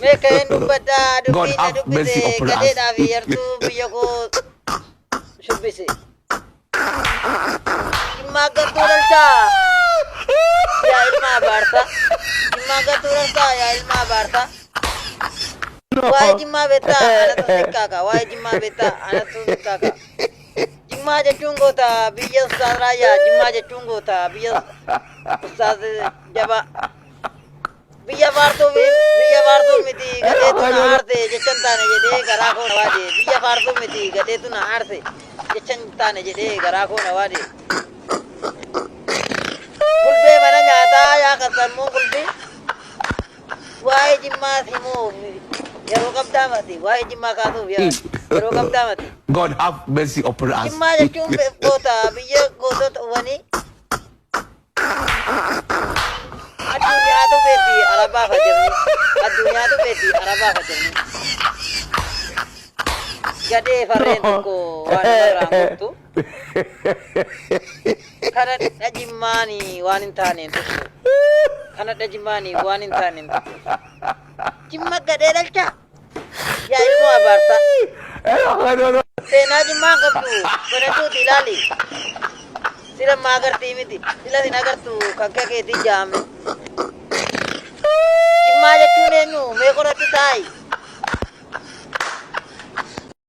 Mee ka'een dubbadhaa God dubbiin na have mercy dubbise upon us. gadheedhaa fi yartuu biyya koo shubbise. Jimmaa gattuu dhalchaa yaa ilma abaarsa. Jimmaa gattuu dhalchaa yaa ilma abaarsa. Waa'ee Jimmaa beektaa anatu xiqqaaka. Waa'ee Jimmaa beektaa anatu xiqqaaka. Jimmaa jechuun goota biyya Ustaaz Raayyaa. Jimmaa jechuun goota biyya Ustaaz Jabaa. Biyya faartuu miti gadheetu na aarse jechan taane jedhee garaa koo na waade. Biyya faartuu miti gadheetu na aarse jechan taane jedhee garaa koo na waade. Gulbee mana nyaataa yaa qaxxalmuun gulbii. Waa'ee Jimmaa simoo yeroo qabdaa mati. Waa'ee Jimmaa kaasuuf yeroo qabdaa mati. God have mercy upon us. Jimmaa jechuun goota biyya gootota uwwanii. Addunyaatu beekti arabaa fajjamni. Addunyaatu beekti arabaa fajjamni. Gadee farreen tokko waan irraa murtu. Kana dhajimmaani waan hin taaneen tokko. Kana dhajimmaani waan hin taaneen tokko. Jimma gadee dhalchaa. Yaa ilmoo abaarsa. Seenaa Jimmaa qabdu banatuuti ilaali. Sila maagartii miti. Sila sin agartu kan keetii jaame. Jimmaa jechuun eenyu mee qoratu taa'i.